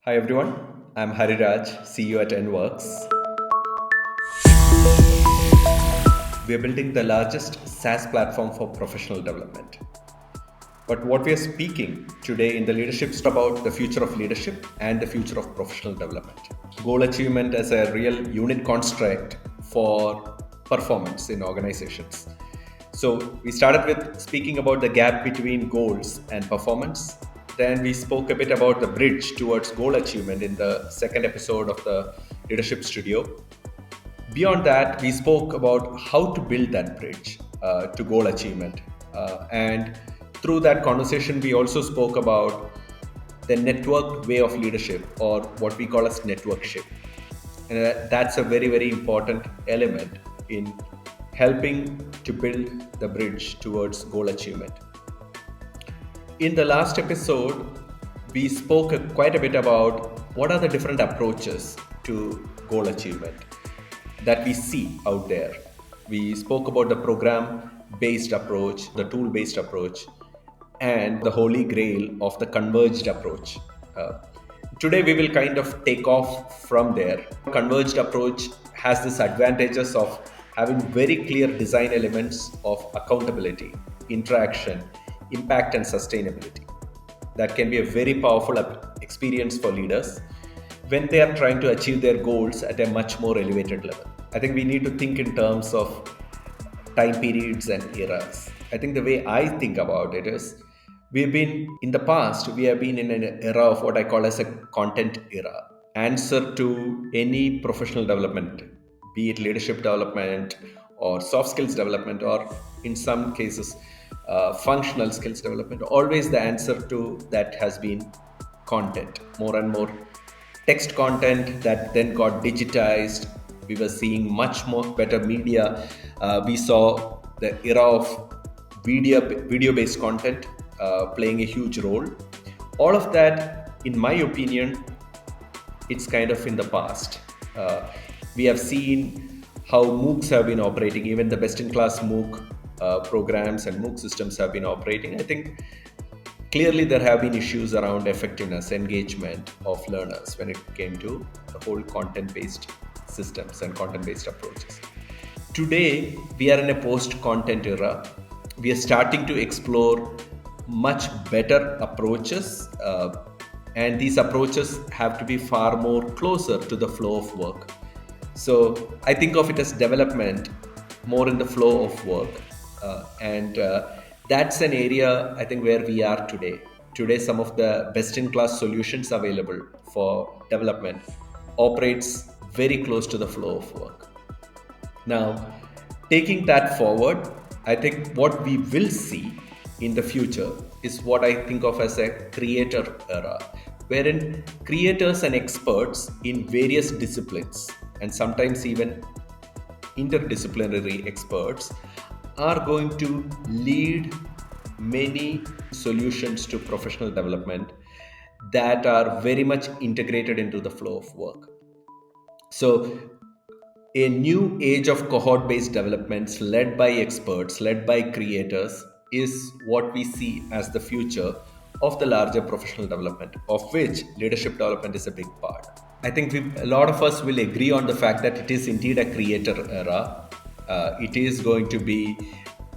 Hi everyone, I'm Hariraj, CEO at NWorks. We are building the largest SaaS platform for professional development. But what we are speaking today in the leadership is about the future of leadership and the future of professional development. Goal achievement as a real unit construct for performance in organizations. So we started with speaking about the gap between goals and performance. Then we spoke a bit about the bridge towards goal achievement in the second episode of the Leadership Studio. Beyond that, we spoke about how to build that bridge to goal achievement. And through that conversation, we also spoke about the networked way of leadership, or what we call as networkship. And that's a very, very important element in helping to build the bridge towards goal achievement. In the last episode, we spoke quite a bit about what are the different approaches to goal achievement that we see out there. We spoke about the program based approach, the tool based approach, and the holy grail of the converged approach. Uh, Today, we will kind of take off from there. Converged approach has this advantages of having very clear design elements of accountability, interaction, impact, and sustainability. That can be a very powerful experience for leaders when they are trying to achieve their goals at a much more elevated level. I think we need to think in terms of time periods and eras. I think the way I think about it is in the past, we have been in an era of what I call as a content era. Answer to any professional development, be it leadership development or soft skills development, or in some cases, functional skills development, always the answer to that has been content. More and more text content that then got digitized. We were seeing much more better media. We saw the era of video based content playing a huge role. All of that, in my opinion, it's kind of in the past. We have seen how MOOCs have been operating, even the best in class MOOC programs and MOOC systems have been operating. I think clearly there have been issues around effectiveness, engagement of learners when it came to the whole content based systems and content based approaches. Today, we are in a post content era. We are starting to explore much better approaches, and these approaches have to be far more closer to the flow of work. So I think of it as development more in the flow of work, and that's an area I think where we are today. Today, some of the best-in-class solutions available for development operates very close to the flow of work. Now, taking that forward, I think what we will see in the future is what I think of as a creator era, wherein creators and experts in various disciplines, and sometimes even interdisciplinary experts, are going to lead many solutions to professional development that are very much integrated into the flow of work. So, a new age of cohort based developments led by experts, led by creators, is what we see as the future of the larger professional development, of which leadership development is a big part. I think a lot of us will agree on the fact that it is indeed a creator era. It is going to be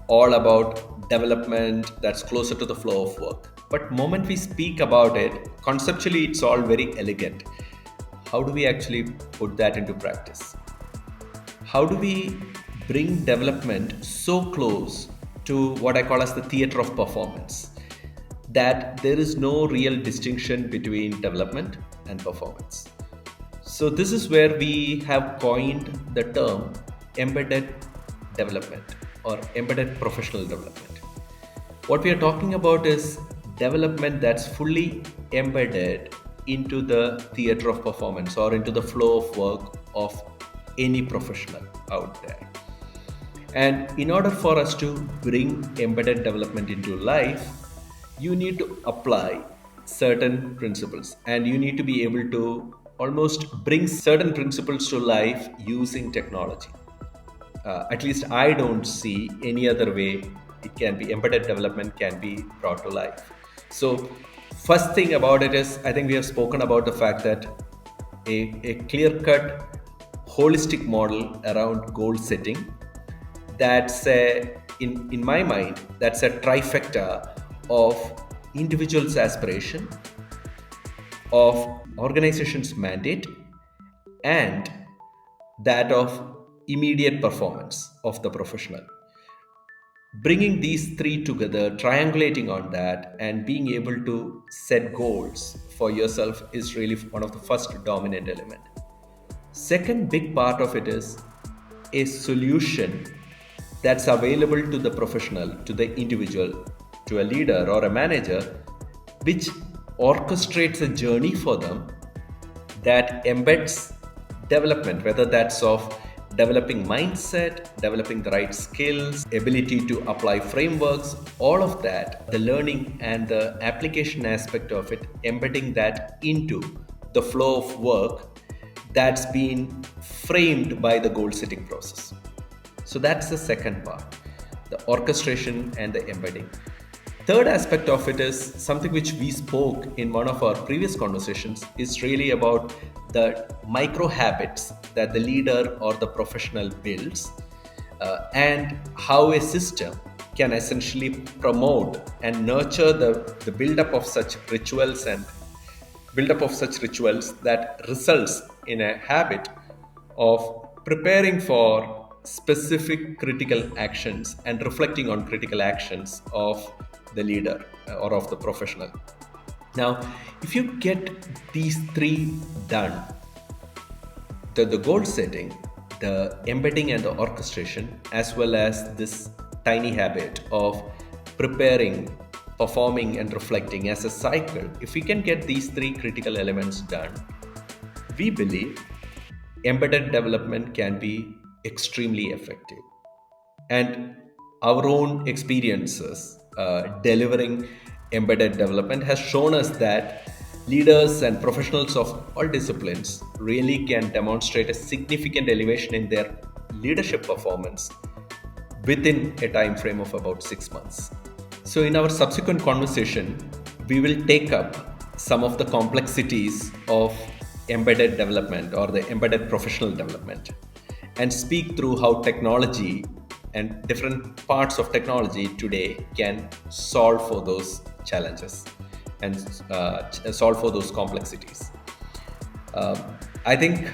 all about development that's closer to the flow of work. But moment we speak about it, conceptually it's all very elegant. How do we actually put that into practice? How do we bring development so close to what I call as the theater of performance that there is no real distinction between development and performance? So this is where we have coined the term embedded development or embedded professional development. What we are talking about is development that's fully embedded into the theater of performance or into the flow of work of any professional out there. And in order for us to bring embedded development into life, you need to apply certain principles, and you need to be able to almost bring certain principles to life using technology. At least I don't see any other way it can be embedded development can be brought to life. So First thing about it is, I think we have spoken about the fact that a clear-cut, holistic model around goal setting, that's in my mind, that's a trifecta of individual's aspiration, of organization's mandate, and that of immediate performance of the professional. Bringing these three together, triangulating on that, and being able to set goals for yourself is really one of the first dominant element. Second big part of it is a solution that's available to the professional, to the individual, to a leader or a manager, which orchestrates a journey for them that embeds development, whether that's of developing mindset, developing the right skills, ability to apply frameworks, all of that, the learning and the application aspect of it, embedding that into the flow of work that's been framed by the goal setting process. So that's the second part, the orchestration and the embedding. Third aspect of it is something which we spoke in one of our previous conversations, is really about the micro habits that the leader or the professional builds, and how a system can essentially promote and nurture the build-up of such rituals that results in a habit of preparing for specific critical actions and reflecting on critical actions of the leader or of the professional. Now, if you get these three done, the goal setting, the embedding and the orchestration, as well as this tiny habit of preparing, performing and reflecting as a cycle, if we can get these three critical elements done, we believe embedded development can be extremely effective. And our own experiences delivering embedded development has shown us that leaders and professionals of all disciplines really can demonstrate a significant elevation in their leadership performance within a time frame of about 6 months. So in our subsequent conversation, we will take up some of the complexities of embedded development or the embedded professional development, and speak through how technology and different parts of technology today can solve for those challenges and solve for those complexities. I think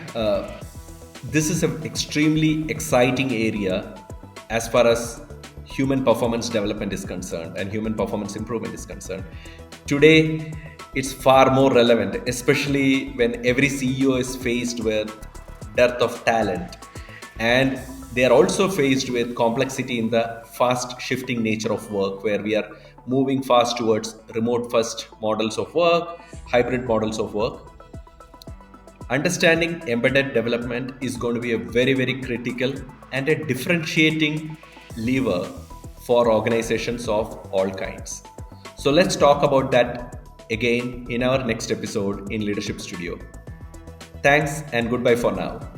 this is an extremely exciting area as far as human performance development is concerned and human performance improvement is concerned. Today, it's far more relevant, especially when every CEO is faced with dearth of talent, and they are also faced with complexity in the fast shifting nature of work, where we are moving fast towards remote first models of work, hybrid models of work. Understanding embedded development is going to be a very, very critical and a differentiating lever for organizations of all kinds. So let's talk about that again in our next episode in Leadership Studio. Thanks and goodbye for now.